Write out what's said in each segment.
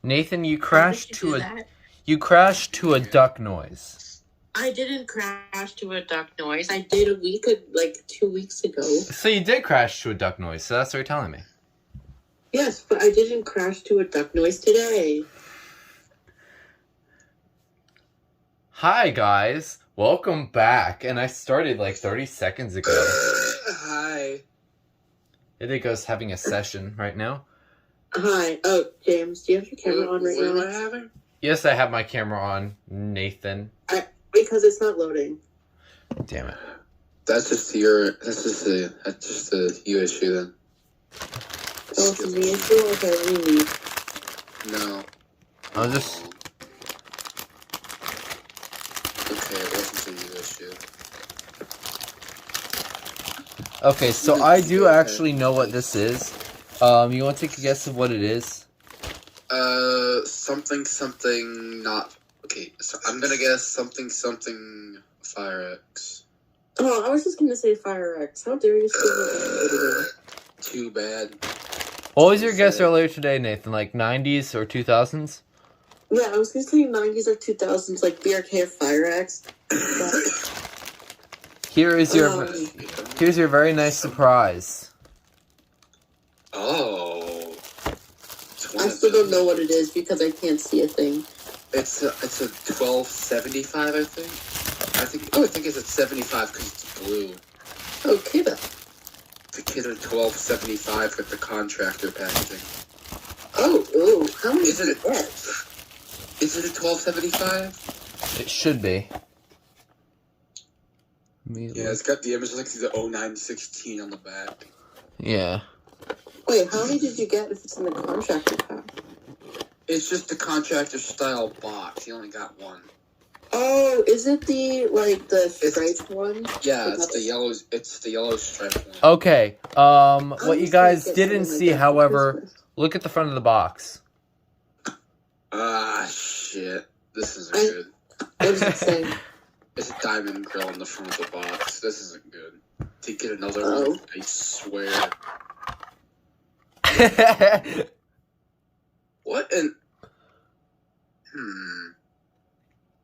Nathan, you How did crashed you to do a that? you crashed to a duck noise. I didn't crash to a duck noise. I did like 2 weeks ago. So you did crash to a duck noise. So that's what you're telling me. Yes, but I didn't crash to a duck noise today. Hi guys, welcome back. And I started like 30 seconds ago. Hi. Indigo's having a session right now. Hi. Oh, James, do you have your camera on right now? What am I having? Yes, I have my camera on, Nathan. Because it's not loading. Damn it. That's just you issue then. Oh, it's the issue? Okay, let me leave. No. I'll just... Okay, it wasn't the issue. Okay, so I do actually know what this is. You want to take a guess of what it is? Something not... Okay, so I'm gonna guess something Fire X. Oh, I was just gonna say Fire X. How dare you steal Too bad. What was your guess earlier today, Nathan? Like 90s or 2000s? Yeah, I was gonna say 90s or 2000s, like BRK or Fire X. Here's your very nice surprise. Oh. I still don't know what it is because I can't see a thing. It's a 1275, I think. I think it's at 75 because it's blue. Oh, Kidde. The Kidde 1275 with the contractor packaging. Oh, how many Is it get? Is it a 1275? It should be. Yeah, it's got the image like the 0916 on the back. Yeah. Wait, how many did you get if it's in the contractor pack? It's just the contractor style box. You only got one. Oh, is it the striped one? Yeah, it's the yellow striped one. Okay. What you guys didn't see, however, look at the front of the box. Ah, shit. This isn't good. What does it say? It's a diamond grill in the front of the box. This isn't good. To get another one, I swear. What an...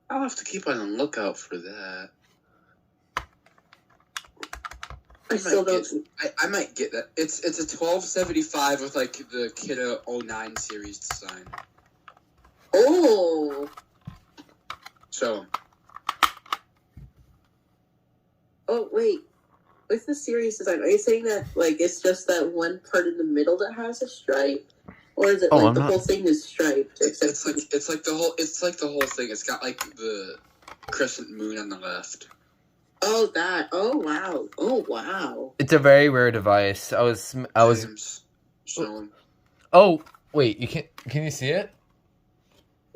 I'll have to keep on the lookout for that. I might get that. It's a 1275 with like the Kidde 09 series design. Oh. So. Oh wait, what's the series design? Are you saying that like it's just that one part in the middle that has a stripe, or is it whole thing is striped? It's like the whole thing. It's got like the crescent moon on the left. Oh, that. Oh, wow. Oh, wow. It's a very rare device. I was. Oh, wait. You can you see it?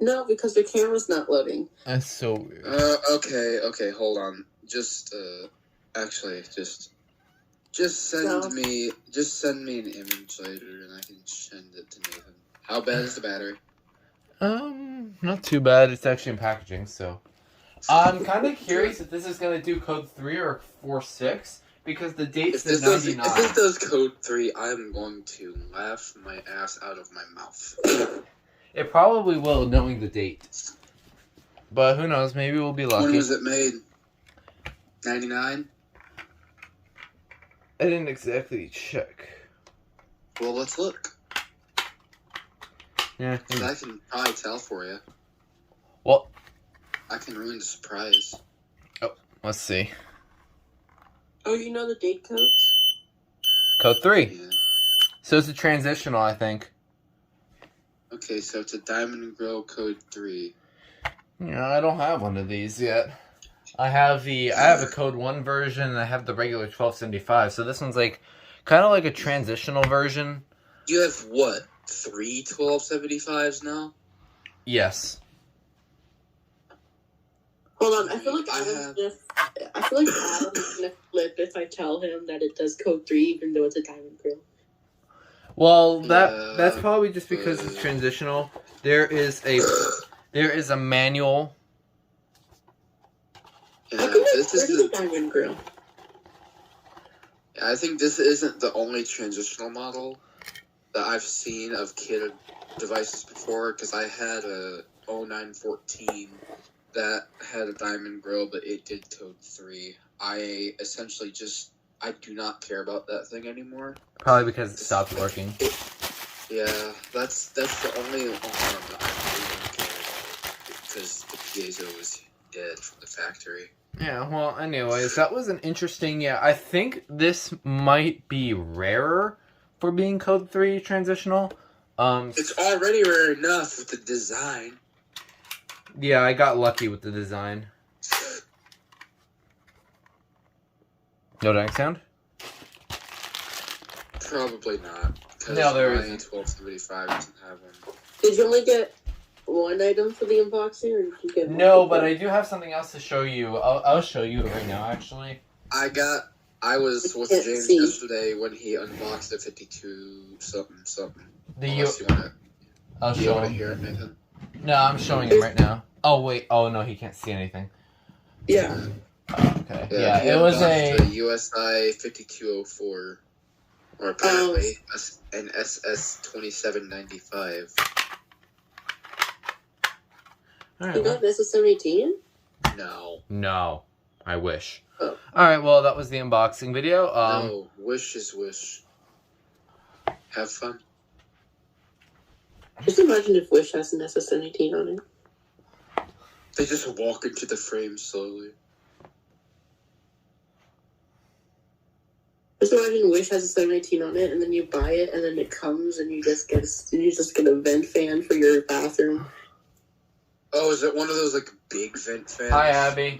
No, because the camera's not loading. That's so weird. Okay. Hold on. Just send me an image later, and I can send it to Nathan. How bad is the battery? Not too bad. It's actually in packaging, so. I'm kind of curious if this is going to do code 3 or 4.6, because the date's the 99. If this does code 3, I'm going to laugh my ass out of my mouth. It probably will, knowing the date. But who knows, maybe we'll be lucky. When was it made? 99? I didn't exactly check. Well, let's look. Yeah. Because I can probably tell for you. Well... I can ruin the surprise. Oh, let's see. Oh, you know the date codes? Code 3. Yeah. So it's a transitional, I think. Okay, so it's a Diamond Grill code 3. Yeah, I don't have one of these yet. I have a code 1 version, and I have the regular 1275. So this one's like, kind of like a transitional version. You have what? 3 1275s now? Yes. Hold on, I feel like Adam's gonna flip if I tell him that it does code 3, even though it's a diamond grill. Well, that's probably just because it's transitional. There is a manual. Yeah, this is a diamond grill. I think this isn't the only transitional model that I've seen of Kidde devices before because I had a 0914 that had a diamond grill, but it did Code 3. I essentially I do not care about that thing anymore. Probably because it stopped working. Yeah, that's the only alarm that I really don't care about because the piezo was dead from the factory. Yeah, well, anyways, that was an interesting... Yeah, I think this might be rarer for being Code 3 transitional. It's already rare enough with the design. Yeah, I got lucky with the design. No dying sound? Probably not. No, there my isn't. 1275 doesn't have one. Did you only get one item for the unboxing, or did you get No, but I do have something else to show you. I'll show you it right now, actually. I was with James yesterday when he unboxed the 52 something. I'll show him. Hear it, Nathan? No, I'm showing him right now. Oh, wait. Oh, no, he can't see anything. Yeah. Oh, okay. Yeah, it was a... USI 5204. Or apparently an SS 2795. Alright, You got this as 718? No. I wish. Oh. Alright, well, that was the unboxing video. No, wish is wish. Have fun. Just imagine if Wish has an SS718 on it. They just walk into the frame slowly. Just imagine Wish has a 718 on it, and then you buy it, and then it comes, and you just get a vent fan for your bathroom. Oh, is it one of those like big vent fans? Hi, Abby.